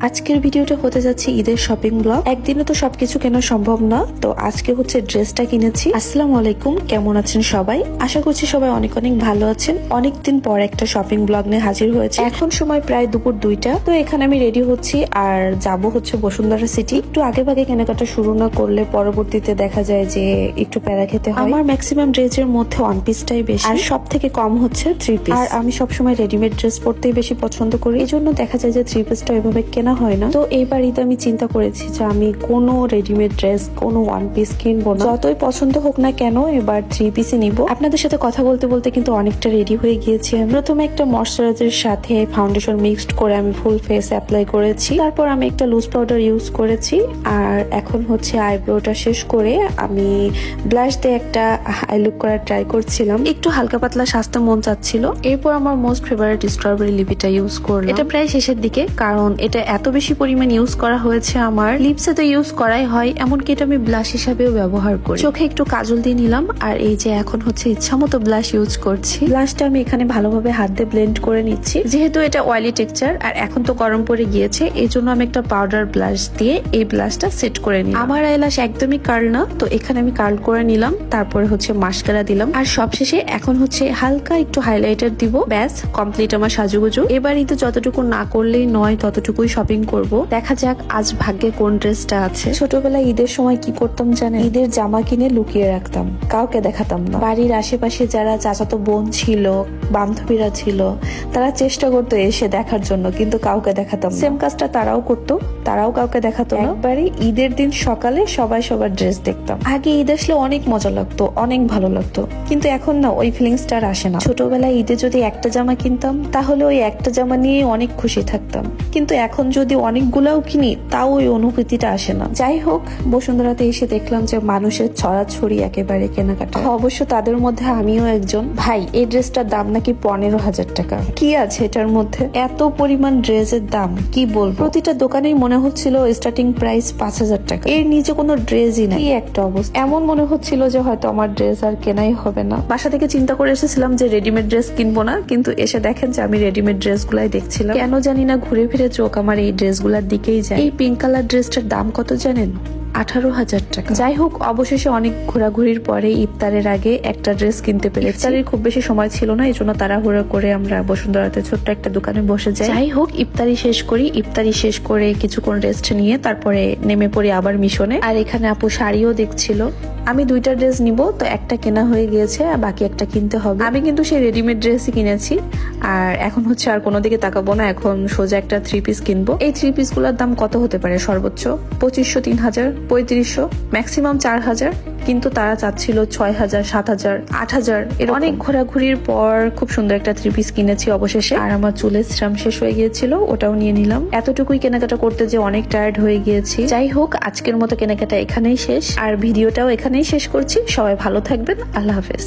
আজকের ভিডিওটা হতে যাচ্ছে ঈদের শপিং ব্লগ। একদিনে তো সবকিছু কেনা সম্ভব না, তো আজকে হচ্ছে ড্রেসটা কিনেছি। আসসালামু আলাইকুম, কেমন আছেন সবাই? আশা করছি সবাই অনেক অনেক ভালো আছেন। অনেকদিন পর একটা শপিং ব্লগ নিয়ে হাজির হয়েছে। এখন সময় প্রায় দুপুর 2টা। তো এখানে আমি রেডি হচ্ছি আর যাব হচ্ছে বসুন্ধরা সিটি। একটু আগে ভাগে কেনাকাটা শুরু না করলে পরবর্তীতে দেখা যায় যে একটু প্যারা খেতে হয়। আমার ম্যাক্সিমাম ড্রেসের মধ্যে ওয়ান পিসটাই বেশি, আর সব থেকে কম হচ্ছে 3 পিস। আর আমি সবসময় রেডিমেড ড্রেস পরতেই বেশি পছন্দ করি, এই জন্য দেখা যায় যে 3 পিসটা ওইভাবে কেনা হয় না। তো এইবার ঈদে আমি চিন্তা করেছি যে আমি কোনো রেডিমেড ড্রেস, কোনো ওয়ান পিস কিনবো না, যতই পছন্দ হোক না কেন এবার 3 পিসই নিবো। আপনাদের সাথে কথা বলতে বলতে কিন্তু অনেকটা রেডি হয়ে গিয়েছি। প্রথমে একটা ময়শ্চারাইজারের সাথে ফাউন্ডেশন মিক্সড করে আমি ফুল ফেস অ্যাপ্লাই করেছি। তারপর আমি একটা লুজ পাউডার ইউজ করেছি, আর এখন হচ্ছে আইব্রোটা শেষ করে আমি ব্লাশ দিয়ে একটা আই লুক করার ট্রাই করছিলাম। একটু হালকা পাতলা সাজতে মন চাচ্ছিল। এরপর আমার মোস্ট ফেভারিট স্ট্রবেরি লিপিটা ইউজ করলাম। এটা প্রায় শেষের দিকে, কারণ এটা এত বেশি পরিমাণ ইউজ করা হয়েছে। আমার লিপসে তো ইউজ করাই হয়, এমনকি এটা আমি ব্লাশ হিসাবেও ব্যবহার করি। চোখে একটু কাজল দিয়ে নিলাম, আর এই যে এখন হচ্ছে ইচ্ছা মতো ব্লাশ ইউজ করছি। ব্লাশটা আমি এখানে ভালোভাবে হাত দিয়ে ব্লেন্ড করে নিচ্ছি। যেহেতু এটা অয়েলি টেক্সচার আর এখন তো গরম পড়ে গিয়েছে, এই জন্য আমি একটা পাউডার ব্লাশ দিয়ে এই ব্লাশটা সেট করে নিই। আমার আইলাশ একদমই কার্ল না, তো এখানে আমি কার্ল করে নিলাম। তারপরে হচ্ছে মাস্কারা দিলাম, আর সবশেষে এখন হচ্ছে হালকা একটু হাইলাইটার দিব। ব্যাস কমপ্লিট আমার সাজুগুজু। এবার ঈদে যতটুকু না করলেই নয় ততটুকুই শপিং করব। দেখা যাক আজ ভাগ্যে কোন ড্রেসটা আছে। ছোটবেলায় ঈদের সময় কি করতাম জানেন? ঈদের জামা কিনে লুকিয়ে রাখতাম, কাউকে দেখাতাম না। বাড়ির আশেপাশে যারা চাচাতো বোন ছিল, বান্ধবীরা ছিল, তারা চেষ্টা করতো এসে দেখার জন্য, কিন্তু কাউকে দেখাতাম না। সেম কাজটা তারাও করতো, তারাও কাউকে দেখাতো না। একবারে ঈদের দিন সকালে সবাই সবার ড্রেস দেখতাম। আগে ঈদ আসলে অনেক মজা লাগতো, অনেক ভালো লাগতো, কিন্তু এখন না ওই ফিলিংসটা আর আসে না। ছোটবেলায় ঈদে যদি একটা জামা কিনতাম, তাহলে ওই একটা জামা নিয়ে অনেক খুশি থাকতাম, কিন্তু এখন যদি অনেকগুলাও কিনি তাও ওই অনুভূতিটা আসে না। যাই হোক, বসুন্ধরাতে এসে দেখলাম যে মানুষের ছড়াছড়ি একেবারে কেনাকাটা। অবশ্য তাদের মধ্যে আমিও একজন। ভাই, এই ড্রেসটার দাম নাকি 15,000 টাকা। কি আছে এটার মধ্যে? এত পরিমাণ ড্রেসের দাম কি বলবো। প্রতিটা দোকানেই মনে হচ্ছিল স্টার্টিং প্রাইস 5,000 টাকা। এর নিচে কোনো ড্রেসই নাই। কি একটা অবস্থা। এমন মনে হচ্ছিল যে হয়তো আমার ড্রেস আর কেনাই হবে না। বাসা থেকে চিন্তা করে এসেছিলাম যে রেডিমেড ড্রেস কিনবো না, কিন্তু এসে দেখেন যে আমি রেডিমেড ড্রেস গুলাই দেখছিলাম। কেন জানি না ঘুরে ফিরে চোখ আমার এই ড্রেস গুলার দিকেই যায়। এই পিঙ্ক কালার ড্রেসটার দাম কত জানেন? 18,000 টাকা। যাই হোক, অবশেষে অনেক ঘোরাঘুরির পরে ইফতারের আগে একটা ড্রেস কিনতে পেরেছি। ইফতারের খুব বেশি সময় ছিল না, এই জন্য তাড়াহুড়ো করে আমরা বসুন্ধরাতে ছোট্ট একটা দোকানে বসে যাই। যাই হোক, ইফতারি শেষ করি। ইফতারি শেষ করে কিছুক্ষণ রেস্ট নিয়ে তারপরে নেমে পড়ি আবার মিশনে। আর এখানে আপু শাড়িও দেখছিল। আমি 2টা ড্রেস নিব, তো একটা কেনা হয়ে গিয়েছে আর বাকি একটা কিনতে হবে। আমি কিন্তু সেই রেডিমেড ড্রেসই কিনেছি, আর এখন হচ্ছে আর কোনো দিকে তাকাবো না। এখন সোজা একটা 3 পিস কিনবো। এই 3 পিস গুলোর দাম কত হতে পারে? সর্বোচ্চ 2500, 3000, 3500, ম্যাক্সিমাম 4000, কিন্তু তারা চাচ্ছিল 6000, 7000, 8000। এর অনেক ঘোরাঘুরির পর খুব সুন্দর একটা 3 পিস কিনেছি অবশেষে। আর আমার চুলের শ্রাম শেষ হয়ে গিয়েছিল, ওটাও নিয়ে নিলাম। এতটুকুই কেনাকাটা করতে যে অনেক টায়ার্ড হয়ে গিয়েছি। যাই হোক, আজকের মতো কেনাকাটা এখানেই শেষ, আর ভিডিওটাও এখানেই শেষ করছি। সবাই ভালো থাকবেন, আল্লাহ হাফেজ।